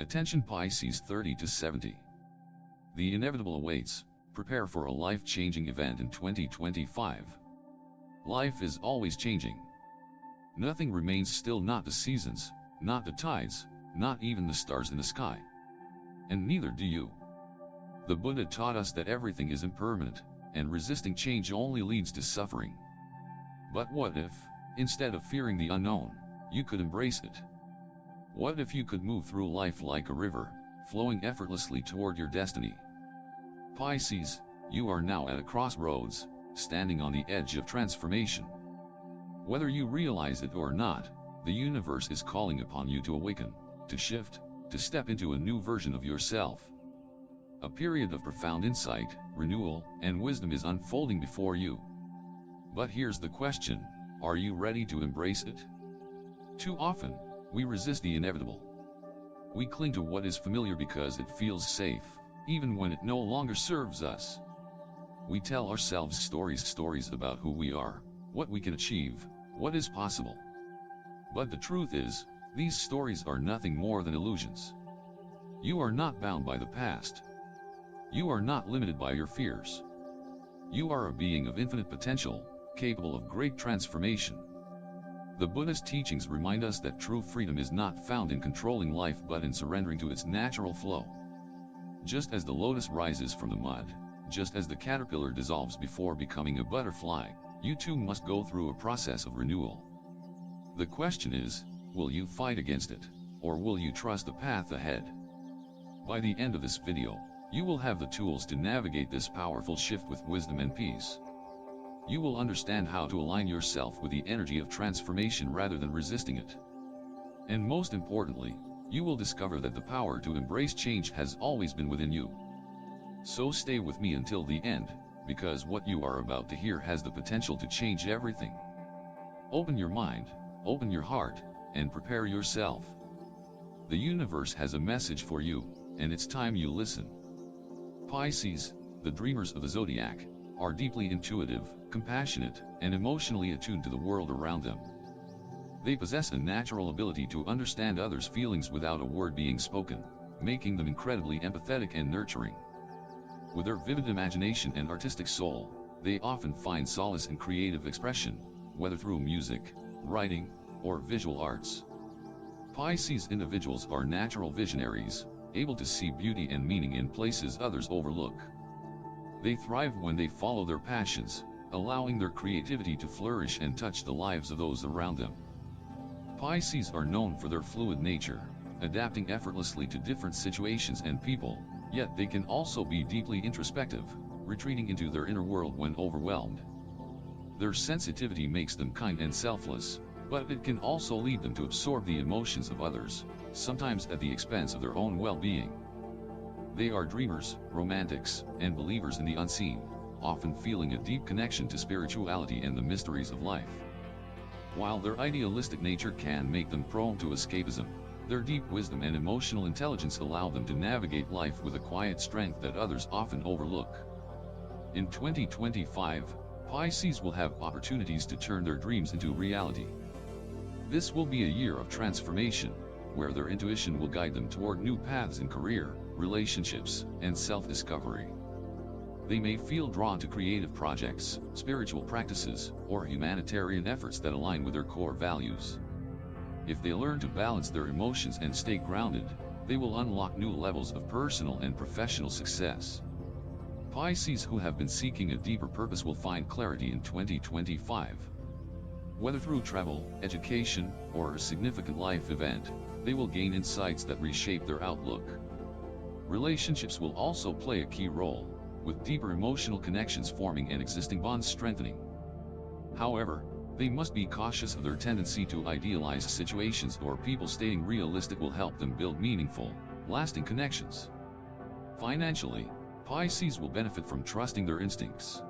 Attention Pisces 30 to 70. The inevitable awaits. Prepare for a life-changing event in 2025. Life is always changing. Nothing remains still, not the seasons, not the tides, not even the stars in the sky. And neither do you. The Buddha taught us that everything is impermanent, and resisting change only leads to suffering. But what if, instead of fearing the unknown, you could embrace it? What if you could move through life like a river, flowing effortlessly toward your destiny? Pisces, you are now at a crossroads, standing on the edge of transformation. Whether you realize it or not, the universe is calling upon you to awaken, to shift, to step into a new version of yourself. A period of profound insight, renewal, and wisdom is unfolding before you. But here's the question, are you ready to embrace it? Too often, we resist the inevitable. We cling to what is familiar because it feels safe, even when it no longer serves us. We tell ourselves stories about who we are, what we can achieve, what is possible. But the truth is, these stories are nothing more than illusions. You are not bound by the past. You are not limited by your fears. You are a being of infinite potential, capable of great transformation. The Buddhist teachings remind us that true freedom is not found in controlling life but in surrendering to its natural flow. Just as the lotus rises from the mud, just as the caterpillar dissolves before becoming a butterfly, you too must go through a process of renewal. The question is, will you fight against it, or will you trust the path ahead? By the end of this video, you will have the tools to navigate this powerful shift with wisdom and peace. You will understand how to align yourself with the energy of transformation rather than resisting it. And most importantly, you will discover that the power to embrace change has always been within you. So stay with me until the end, because what you are about to hear has the potential to change everything. Open your mind, open your heart, and prepare yourself. The universe has a message for you, and it's time you listen. Pisces, the dreamers of the zodiac, are deeply intuitive, compassionate, and emotionally attuned to the world around them. They possess a natural ability to understand others' feelings without a word being spoken, making them incredibly empathetic and nurturing. With their vivid imagination and artistic soul, they often find solace in creative expression, whether through music, writing, or visual arts. Pisces individuals are natural visionaries, able to see beauty and meaning in places others overlook. They thrive when they follow their passions, allowing their creativity to flourish and touch the lives of those around them. Pisces are known for their fluid nature, adapting effortlessly to different situations and people, yet they can also be deeply introspective, retreating into their inner world when overwhelmed. Their sensitivity makes them kind and selfless, but it can also lead them to absorb the emotions of others, sometimes at the expense of their own well-being. They are dreamers, romantics, and believers in the unseen, often feeling a deep connection to spirituality and the mysteries of life. While their idealistic nature can make them prone to escapism, their deep wisdom and emotional intelligence allow them to navigate life with a quiet strength that others often overlook. In 2025, Pisces will have opportunities to turn their dreams into reality. This will be a year of transformation, where their intuition will guide them toward new paths in career, relationships, and self-discovery. They may feel drawn to creative projects, spiritual practices, or humanitarian efforts that align with their core values. If they learn to balance their emotions and stay grounded, they will unlock new levels of personal and professional success. Pisces who have been seeking a deeper purpose will find clarity in 2025. Whether through travel, education, or a significant life event, they will gain insights that reshape their outlook. Relationships will also play a key role, with deeper emotional connections forming and existing bonds strengthening. However, they must be cautious of their tendency to idealize situations or people. Staying realistic will help them build meaningful, lasting connections. Financially, Pisces will benefit from trusting their instincts.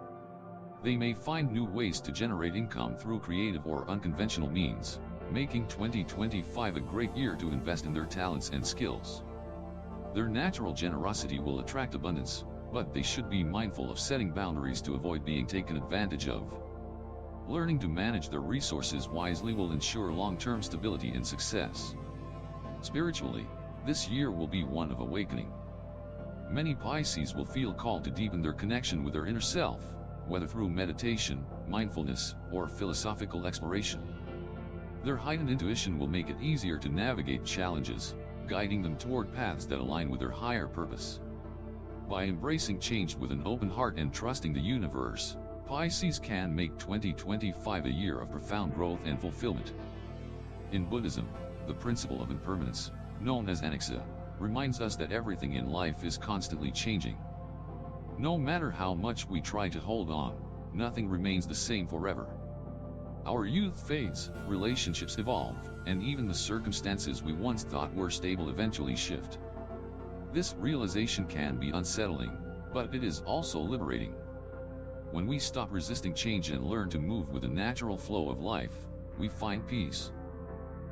They may find new ways to generate income through creative or unconventional means, making 2025 a great year to invest in their talents and skills. Their natural generosity will attract abundance, but they should be mindful of setting boundaries to avoid being taken advantage of. Learning to manage their resources wisely will ensure long-term stability and success. Spiritually, This year will be one of awakening. Many Pisces will feel called to deepen their connection with their inner self, whether through meditation, mindfulness, or philosophical exploration. Their heightened intuition will make it easier to navigate challenges, guiding them toward paths that align with their higher purpose. By embracing change with an open heart and trusting the universe, Pisces can make 2025 a year of profound growth and fulfillment. In Buddhism, the principle of impermanence, known as anicca, reminds us that everything in life is constantly changing. No matter how much we try to hold on, nothing remains the same forever. Our youth fades, relationships evolve, and even the circumstances we once thought were stable eventually shift. This realization can be unsettling, but it is also liberating. When we stop resisting change and learn to move with the natural flow of life, we find peace.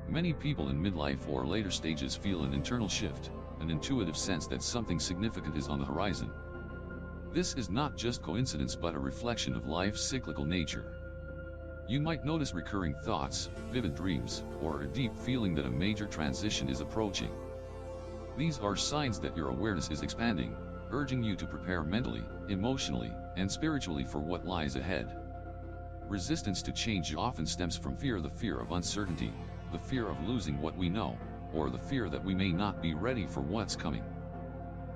Many people in midlife or later stages feel an internal shift, an intuitive sense that something significant is on the horizon. This is not just coincidence but a reflection of life's cyclical nature. You might notice recurring thoughts, vivid dreams, or a deep feeling that a major transition is approaching. These are signs that your awareness is expanding, urging you to prepare mentally, emotionally, and spiritually for what lies ahead. Resistance to change often stems from fear, the fear of uncertainty, the fear of losing what we know, or the fear that we may not be ready for what's coming.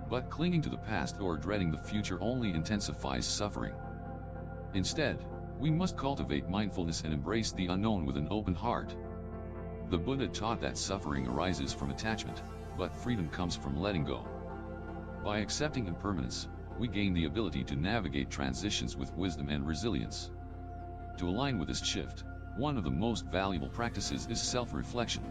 But clinging to the past or dreading the future only intensifies suffering. Instead, we must cultivate mindfulness and embrace the unknown with an open heart. The Buddha taught that suffering arises from attachment, but freedom comes from letting go. By accepting impermanence, we gain the ability to navigate transitions with wisdom and resilience. To align with this shift, one of the most valuable practices is self-reflection.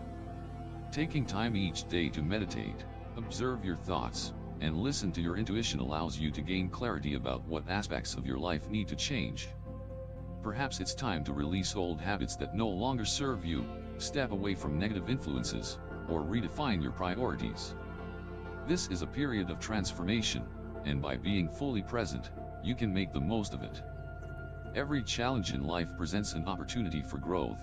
Taking time each day to meditate, observe your thoughts, and listen to your intuition allows you to gain clarity about what aspects of your life need to change. Perhaps it's time to release old habits that no longer serve you, step away from negative influences, or redefine your priorities. This is a period of transformation, and by being fully present, you can make the most of it. Every challenge in life presents an opportunity for growth.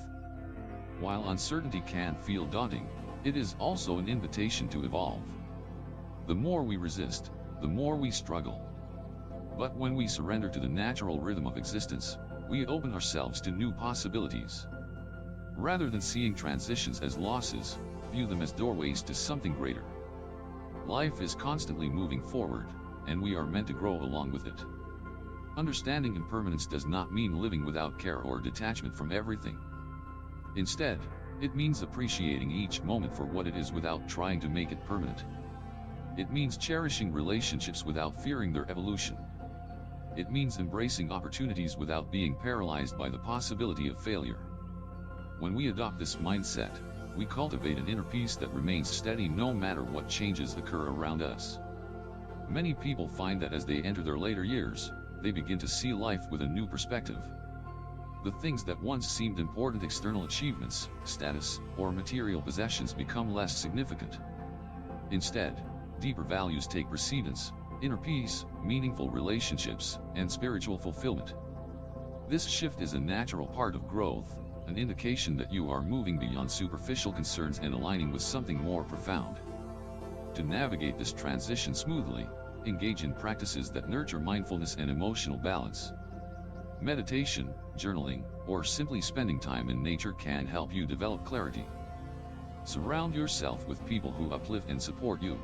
While uncertainty can feel daunting, it is also an invitation to evolve. The more we resist, the more we struggle. But when we surrender to the natural rhythm of existence, we open ourselves to new possibilities. Rather than seeing transitions as losses, view them as doorways to something greater. Life is constantly moving forward, and we are meant to grow along with it. Understanding impermanence does not mean living without care or detachment from everything. Instead, it means appreciating each moment for what it is without trying to make it permanent. It means cherishing relationships without fearing their evolution. It means embracing opportunities without being paralyzed by the possibility of failure. When we adopt this mindset, we cultivate an inner peace that remains steady no matter what changes occur around us. Many people find that as they enter their later years, they begin to see life with a new perspective. The things that once seemed important, external achievements, status, or material possessions, become less significant. Instead, deeper values take precedence: inner peace, meaningful relationships, and spiritual fulfillment. This shift is a natural part of growth, an indication that you are moving beyond superficial concerns and aligning with something more profound. To navigate this transition smoothly, engage in practices that nurture mindfulness and emotional balance. Meditation, journaling, or simply spending time in nature can help you develop clarity. Surround yourself with people who uplift and support you.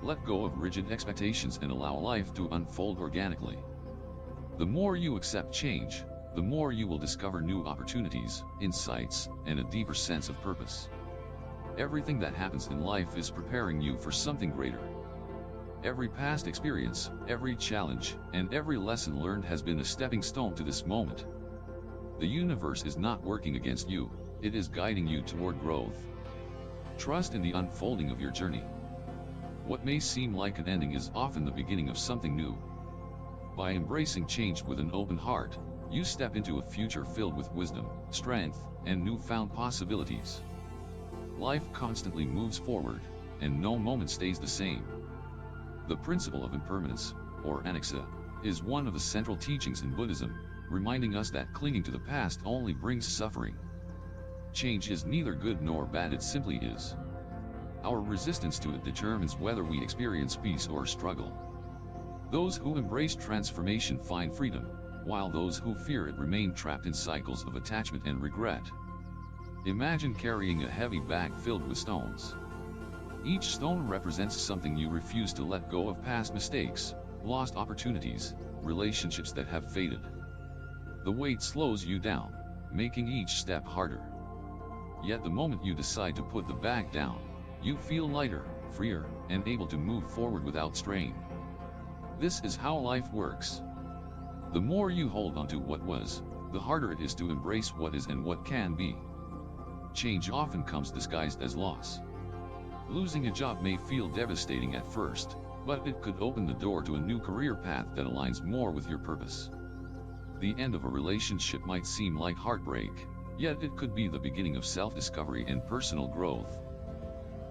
Let go of rigid expectations and allow life to unfold organically. The more you accept change, the more you will discover new opportunities, insights, and a deeper sense of purpose. Everything that happens in life is preparing you for something greater. Every past experience, every challenge, and every lesson learned has been a stepping stone to this moment. The universe is not working against you, it is guiding you toward growth. Trust in the unfolding of your journey. What may seem like an ending is often the beginning of something new. By embracing change with an open heart, you step into a future filled with wisdom, strength, and newfound possibilities. Life constantly moves forward, and no moment stays the same. The principle of impermanence, or anicca, is one of the central teachings in Buddhism, reminding us that clinging to the past only brings suffering. Change is neither good nor bad, it simply is. Our resistance to it determines whether we experience peace or struggle. Those who embrace transformation find freedom, while those who fear it remain trapped in cycles of attachment and regret. Imagine carrying a heavy bag filled with stones. Each stone represents something you refuse to let go of: past mistakes, lost opportunities, relationships that have faded. The weight slows you down, making each step harder. Yet the moment you decide to put the bag down, you feel lighter, freer, and able to move forward without strain. This is how life works. The more you hold on to what was, the harder it is to embrace what is and what can be. Change often comes disguised as loss. Losing a job may feel devastating at first, but it could open the door to a new career path that aligns more with your purpose. The end of a relationship might seem like heartbreak, yet it could be the beginning of self-discovery and personal growth.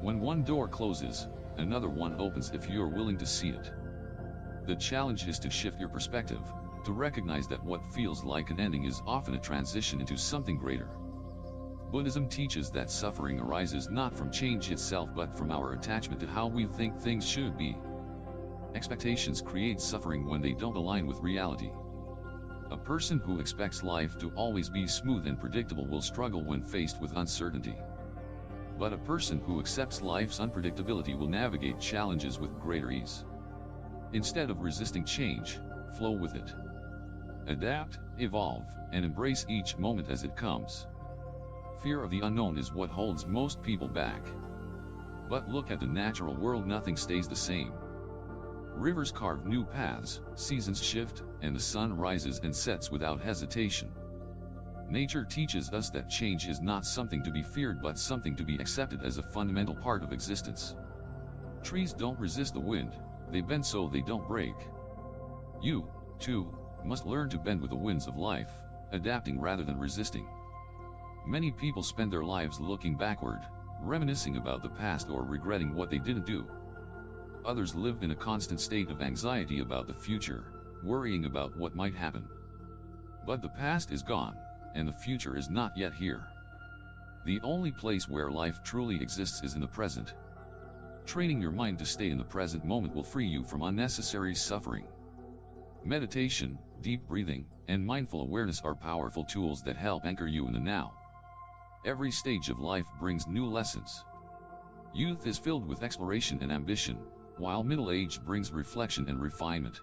When one door closes, another one opens if you're willing to see it. The challenge is to shift your perspective, to recognize that what feels like an ending is often a transition into something greater. Buddhism teaches that suffering arises not from change itself but from our attachment to how we think things should be. Expectations create suffering when they don't align with reality. A person who expects life to always be smooth and predictable will struggle when faced with uncertainty. But a person who accepts life's unpredictability will navigate challenges with greater ease. Instead of resisting change, flow with it. Adapt, evolve, and embrace each moment as it comes. Fear of the unknown is what holds most people back. But look at the natural world: nothing stays the same. Rivers carve new paths, seasons shift, and the sun rises and sets without hesitation. Nature teaches us that change is not something to be feared but something to be accepted as a fundamental part of existence. Trees don't resist the wind, they bend so they don't break. You, too, must learn to bend with the winds of life, adapting rather than resisting. Many people spend their lives looking backward, reminiscing about the past or regretting what they didn't do. Others live in a constant state of anxiety about the future, worrying about what might happen. But the past is gone, and the future is not yet here. The only place where life truly exists is in the present. Training your mind to stay in the present moment will free you from unnecessary suffering. Meditation, deep breathing, and mindful awareness are powerful tools that help anchor you in the now. Every stage of life brings new lessons. Youth is filled with exploration and ambition, while middle age brings reflection and refinement.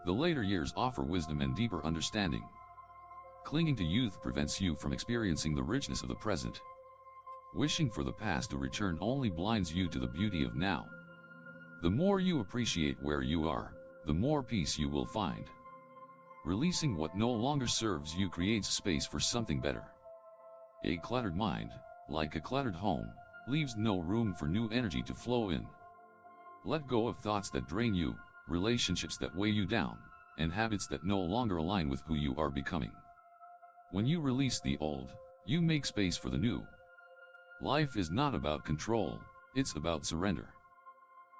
The later years offer wisdom and deeper understanding. Clinging to youth prevents you from experiencing the richness of the present. Wishing for the past to return only blinds you to the beauty of now. The more you appreciate where you are, the more peace you will find. Releasing what no longer serves you creates space for something better. A cluttered mind, like a cluttered home, leaves no room for new energy to flow in. Let go of thoughts that drain you, relationships that weigh you down, and habits that no longer align with who you are becoming. When you release the old, you make space for the new. Life is not about control, it's about surrender.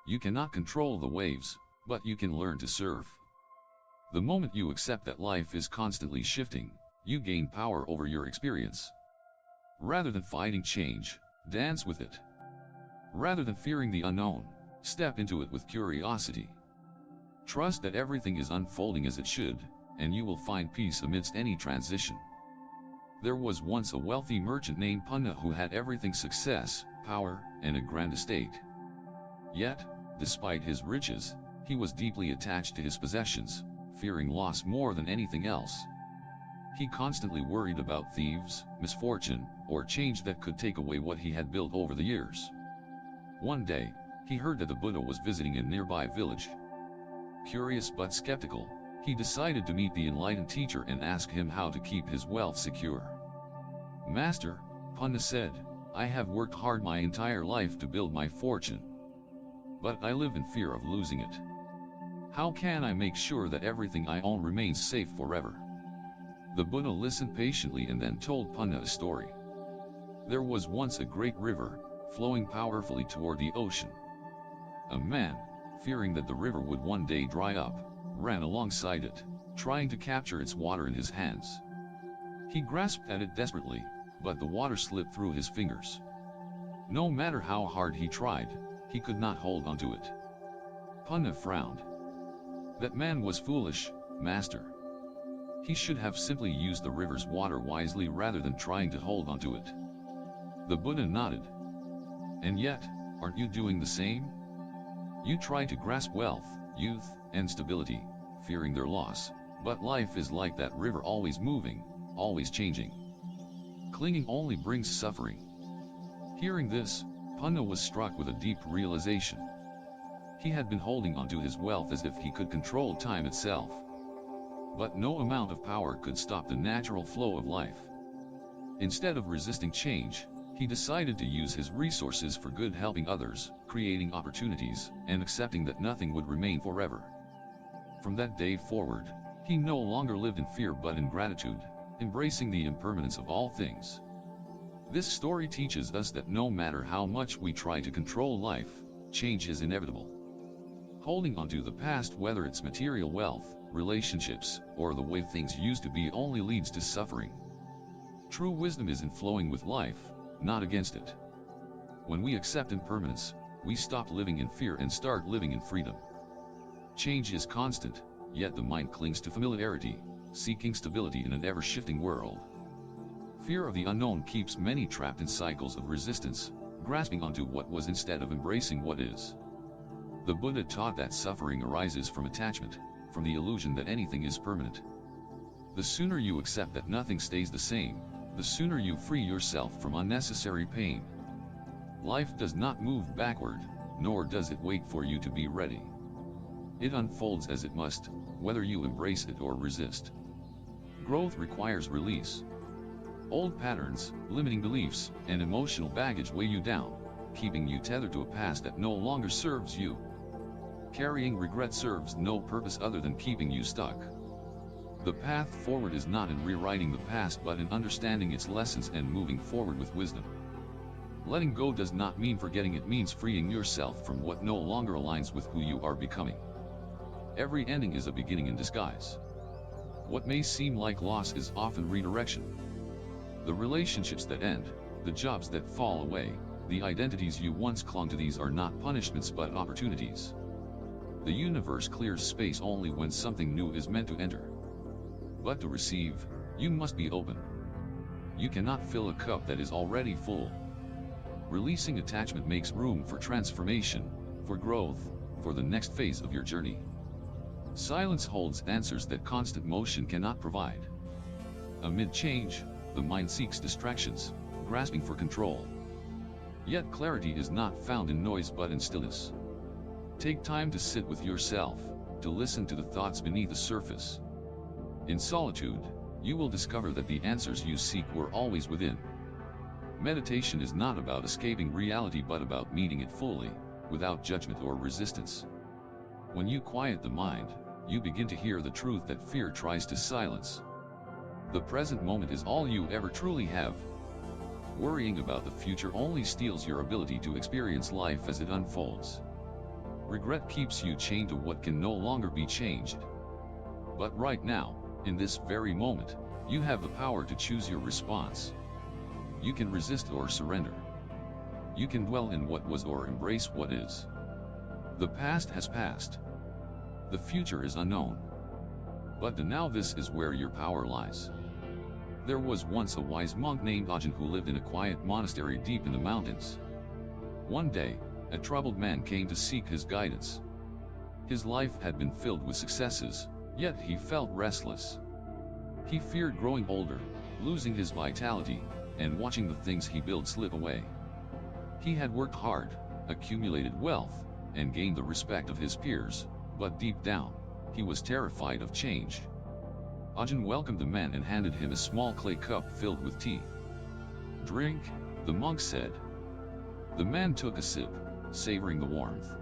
You cannot control the waves, but you can learn to surf. The moment you accept that life is constantly shifting, you gain power over your experience. Rather than fighting change, dance with it. Rather than fearing the unknown, step into it with curiosity. Trust that everything is unfolding as it should, and you will find peace amidst any transition. There was once a wealthy merchant named Punna who had everything: success, power, and a grand estate. Yet, despite his riches, he was deeply attached to his possessions, fearing loss more than anything else. He constantly worried about thieves, misfortune, or change that could take away what he had built over the years. One day, he heard that the Buddha was visiting a nearby village. Curious but skeptical, he decided to meet the enlightened teacher and ask him how to keep his wealth secure. "Master," Punna said, "I have worked hard my entire life to build my fortune. But I live in fear of losing it. How can I make sure that everything I own remains safe forever?" The Buddha listened patiently and then told Punna a story. There was once a great river, flowing powerfully toward the ocean. A man, fearing that the river would one day dry up, ran alongside it, trying to capture its water in his hands. He grasped at it desperately, but the water slipped through his fingers. No matter how hard he tried, he could not hold onto it. Punna frowned. That man was foolish, master. He should have simply used the river's water wisely rather than trying to hold onto it. The Buddha nodded. And yet, aren't you doing the same? You try to grasp wealth, youth, and stability, fearing their loss, but life is like that river, always moving, always changing. Clinging only brings suffering. Hearing this, Punna was struck with a deep realization. He had been holding onto his wealth as if he could control time itself. But no amount of power could stop the natural flow of life. Instead of resisting change, he decided to use his resources for good, helping others, creating opportunities, and accepting that nothing would remain forever. From that day forward, he no longer lived in fear but in gratitude, embracing the impermanence of all things. This story teaches us that no matter how much we try to control life, change is inevitable. Holding on to the past, whether it's material wealth, relationships, or the way things used to be, only leads to suffering. True wisdom is in flowing with life, not against it. When we accept impermanence, we stop living in fear and start living in freedom. Change is constant, yet the mind clings to familiarity, seeking stability in an ever-shifting world. Fear of the unknown keeps many trapped in cycles of resistance, grasping onto what was instead of embracing what is. The Buddha taught that suffering arises from attachment, from the illusion that anything is permanent. The sooner you accept that nothing stays the same, the sooner you free yourself from unnecessary pain. Life does not move backward, nor does it wait for you to be ready. It unfolds as it must, whether you embrace it or resist. Growth requires release. Old patterns, limiting beliefs, and emotional baggage weigh you down, keeping you tethered to a past that no longer serves you. Carrying regret serves no purpose other than keeping you stuck. The path forward is not in rewriting the past but in understanding its lessons and moving forward with wisdom. Letting go does not mean forgetting, it means freeing yourself from what no longer aligns with who you are becoming. Every ending is a beginning in disguise. What may seem like loss is often redirection. The relationships that end, the jobs that fall away, the identities you once clung to, these are not punishments but opportunities. The universe clears space only when something new is meant to enter. But to receive, you must be open. You cannot fill a cup that is already full. Releasing attachment makes room for transformation, for growth, for the next phase of your journey. Silence holds answers that constant motion cannot provide. Amid change, the mind seeks distractions, grasping for control. Yet clarity is not found in noise but in stillness. Take time to sit with yourself, to listen to the thoughts beneath the surface. In solitude, you will discover that the answers you seek were always within. Meditation is not about escaping reality but about meeting it fully, without judgment or resistance. When you quiet the mind, you begin to hear the truth that fear tries to silence. The present moment is all you ever truly have. Worrying about the future only steals your ability to experience life as it unfolds. Regret keeps you chained to what can no longer be changed. But right now, in this very moment, you have the power to choose your response. You can resist or surrender. You can dwell in what was or embrace what is. The past has passed. The future is unknown. But the now, this is where your power lies. There was once a wise monk named Ajahn who lived in a quiet monastery deep in the mountains. One day, a troubled man came to seek his guidance. His life had been filled with successes, yet he felt restless. He feared growing older, losing his vitality, and watching the things he built slip away. He had worked hard, accumulated wealth, and gained the respect of his peers, but deep down, he was terrified of change. Ajahn welcomed the man and handed him a small clay cup filled with tea. "Drink," the monk said. The man took a sip, savoring the warmth.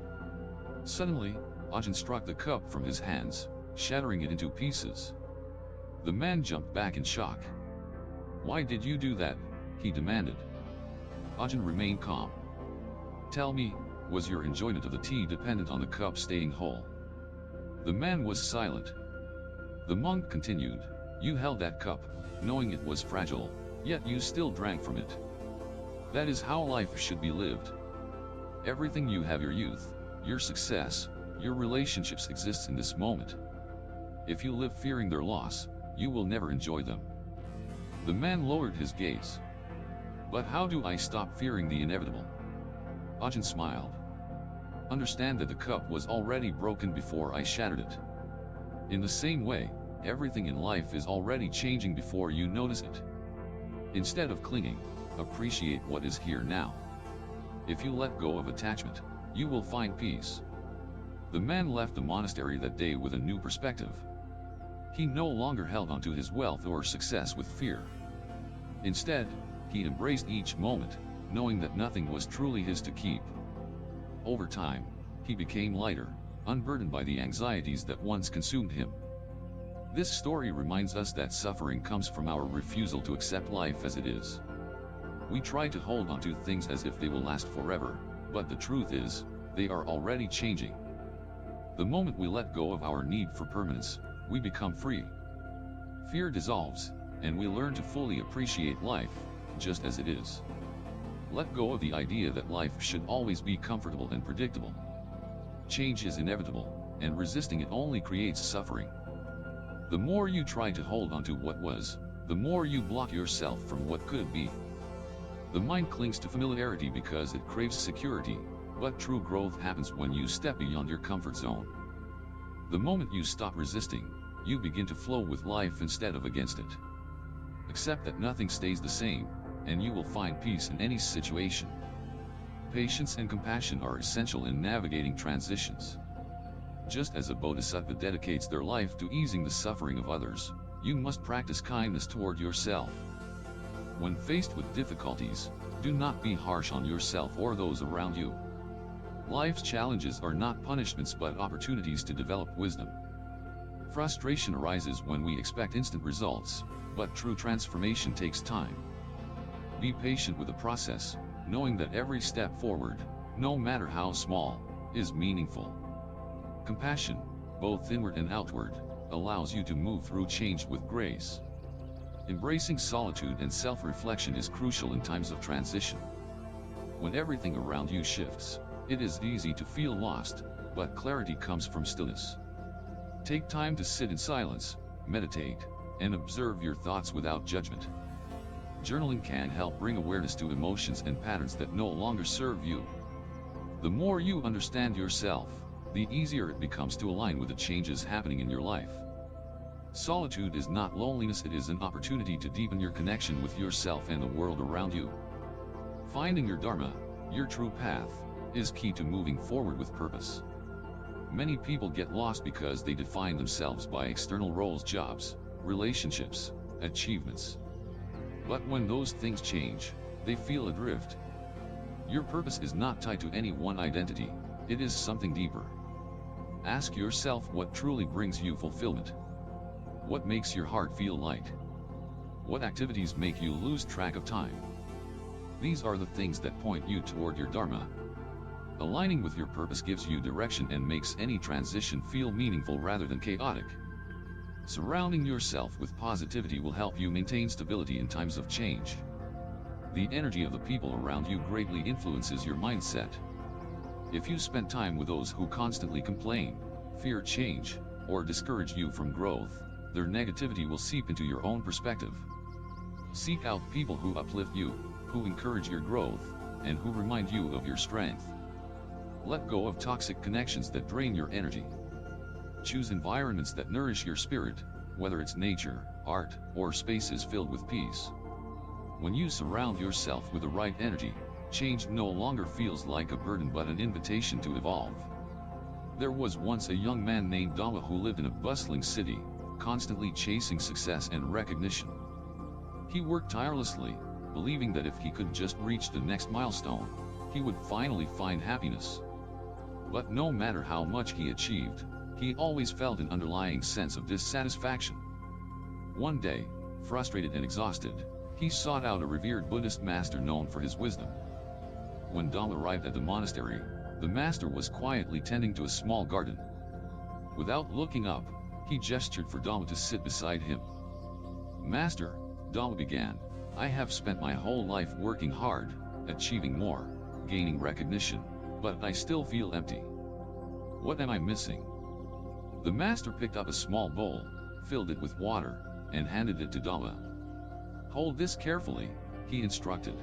Suddenly, Ajahn struck the cup from his hands, shattering it into pieces. The man jumped back in shock. "Why did you do that?" he demanded. Ajahn remained calm. "Tell me, was your enjoyment of the tea dependent on the cup staying whole?" The man was silent. The monk continued, "You held that cup, knowing it was fragile, yet you still drank from it. That is how life should be lived. Everything you have, your youth, your success, your relationships exists in this moment. If you live fearing their loss, you will never enjoy them. The man lowered his gaze. But how do I stop fearing the inevitable? Ajahn smiled. Understand that the cup was already broken before I shattered it. In the same way, everything in life is already changing before you notice it. Instead of clinging, appreciate what is here now. If you let go of attachment, you will find peace. The man left the monastery that day with a new perspective. He no longer held on to his wealth or success with fear. Instead, he embraced each moment, knowing that nothing was truly his to keep. Over time, he became lighter, unburdened by the anxieties that once consumed him. This story reminds us that suffering comes from our refusal to accept life as it is. We try to hold on to things as if they will last forever, but the truth is, they are already changing. The moment we let go of our need for permanence, we become free. Fear dissolves, and we learn to fully appreciate life, just as it is. Let go of the idea that life should always be comfortable and predictable. Change is inevitable, and resisting it only creates suffering. The more you try to hold on to what was, the more you block yourself from what could be. The mind clings to familiarity because it craves security, but true growth happens when you step beyond your comfort zone. The moment you stop resisting, you begin to flow with life instead of against it. Accept that nothing stays the same, and you will find peace in any situation. Patience and compassion are essential in navigating transitions. Just as a bodhisattva dedicates their life to easing the suffering of others, you must practice kindness toward yourself. When faced with difficulties, do not be harsh on yourself or those around you. Life's challenges are not punishments but opportunities to develop wisdom. Frustration arises when we expect instant results, but true transformation takes time. Be patient with the process, knowing that every step forward, no matter how small, is meaningful. Compassion, both inward and outward, allows you to move through change with grace. Embracing solitude and self-reflection is crucial in times of transition. When everything around you shifts, it is easy to feel lost, but clarity comes from stillness. Take time to sit in silence, meditate, and observe your thoughts without judgment. Journaling can help bring awareness to emotions and patterns that no longer serve you. The more you understand yourself, the easier it becomes to align with the changes happening in your life. Solitude is not loneliness, it is an opportunity to deepen your connection with yourself and the world around you. Finding your dharma, your true path, is key to moving forward with purpose. Many people get lost because they define themselves by external roles, jobs, relationships, achievements. But when those things change, they feel adrift. Your purpose is not tied to any one identity, it is something deeper. Ask yourself what truly brings you fulfillment. What makes your heart feel light? What activities make you lose track of time? These are the things that point you toward your dharma. Aligning with your purpose gives you direction and makes any transition feel meaningful rather than chaotic. Surrounding yourself with positivity will help you maintain stability in times of change. The energy of the people around you greatly influences your mindset. If you spend time with those who constantly complain, fear change, or discourage you from growth, their negativity will seep into your own perspective. Seek out people who uplift you, who encourage your growth, and who remind you of your strength. Let go of toxic connections that drain your energy. Choose environments that nourish your spirit, whether it's nature, art, or spaces filled with peace. When you surround yourself with the right energy, change no longer feels like a burden but an invitation to evolve. There was once a young man named Dhamma who lived in a bustling city, constantly chasing success and recognition. He worked tirelessly, believing that if he could just reach the next milestone, he would finally find happiness. But no matter how much he achieved, he always felt an underlying sense of dissatisfaction. One day, frustrated and exhausted, he sought out a revered Buddhist master known for his wisdom. When Dhamma arrived at the monastery, the master was quietly tending to a small garden. Without looking up, he gestured for Dhamma to sit beside him. "Master," Dhamma began, "I have spent my whole life working hard, achieving more, gaining recognition, but I still feel empty. What am I missing? The master picked up a small bowl, filled it with water, and handed it to Dhamma. Hold this carefully, he instructed.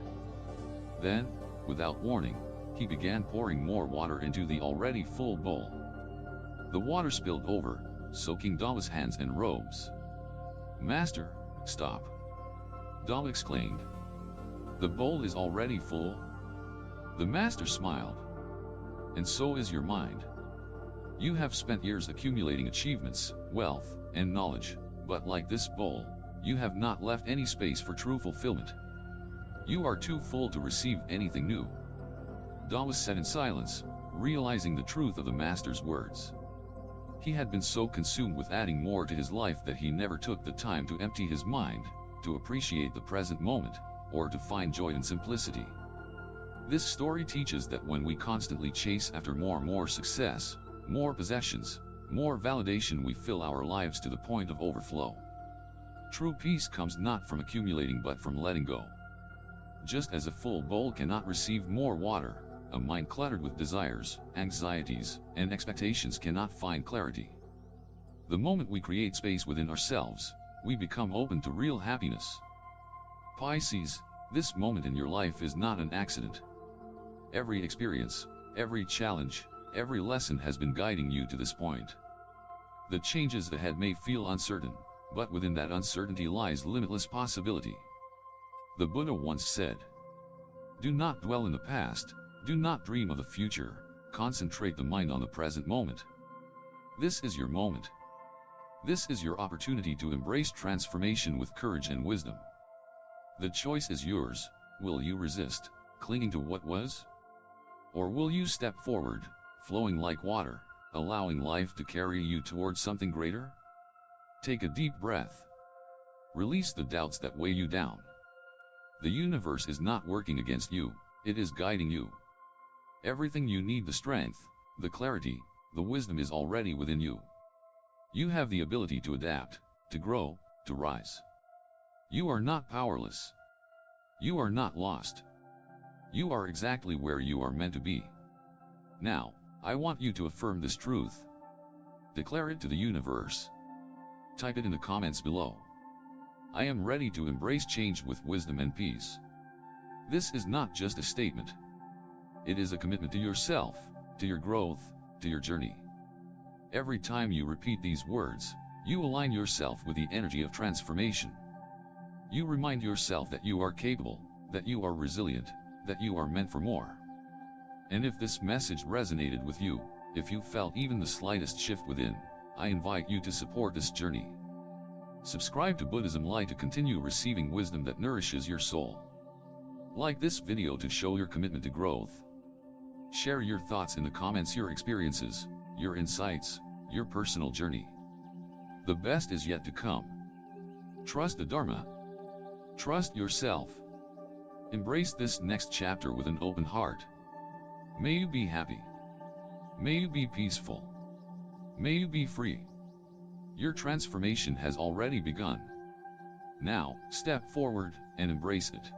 Then, without warning, he began pouring more water into the already full bowl. The water spilled over, soaking Dhamma's hands and robes. Master, stop! Dhamma exclaimed. The bowl is already full? The master smiled. And so is your mind. You have spent years accumulating achievements, wealth, and knowledge, but like this bowl, you have not left any space for true fulfillment. You are too full to receive anything new. Dhamma sat in silence, realizing the truth of the master's words. He had been so consumed with adding more to his life that he never took the time to empty his mind, to appreciate the present moment, or to find joy in simplicity. This story teaches that when we constantly chase after more success, more possessions, more validation, we fill our lives to the point of overflow. True peace comes not from accumulating but from letting go. Just as a full bowl cannot receive more water, a mind cluttered with desires, anxieties, and expectations cannot find clarity. The moment we create space within ourselves, we become open to real happiness. Pisces, this moment in your life is not an accident. Every experience, every challenge, every lesson has been guiding you to this point. The changes ahead may feel uncertain, but within that uncertainty lies limitless possibility. The Buddha once said, "Do not dwell in the past, do not dream of the future, concentrate the mind on the present moment." This is your moment. This is your opportunity to embrace transformation with courage and wisdom. The choice is yours. Will you resist, clinging to what was? Or will you step forward, flowing like water, allowing life to carry you towards something greater? Take a deep breath. Release the doubts that weigh you down. The universe is not working against you, it is guiding you. Everything you need, the strength, the clarity, the wisdom, is already within you. You have the ability to adapt, to grow, to rise. You are not powerless. You are not lost. You are exactly where you are meant to be. Now, I want you to affirm this truth. Declare it to the universe. Type it in the comments below. I am ready to embrace change with wisdom and peace. This is not just a statement. It is a commitment to yourself, to your growth, to your journey. Every time you repeat these words, you align yourself with the energy of transformation. You remind yourself that you are capable, that you are resilient, that you are meant for more. And if this message resonated with you, if you felt even the slightest shift within, I invite you to support this journey. Subscribe to Buddhism Light to continue receiving wisdom that nourishes your soul. Like this video to show your commitment to growth. Share your thoughts in the comments, your experiences, your insights, your personal journey. The best is yet to come. Trust the Dharma. Trust yourself. Embrace this next chapter with an open heart. May you be happy. May you be peaceful. May you be free. Your transformation has already begun. Now, step forward and embrace it.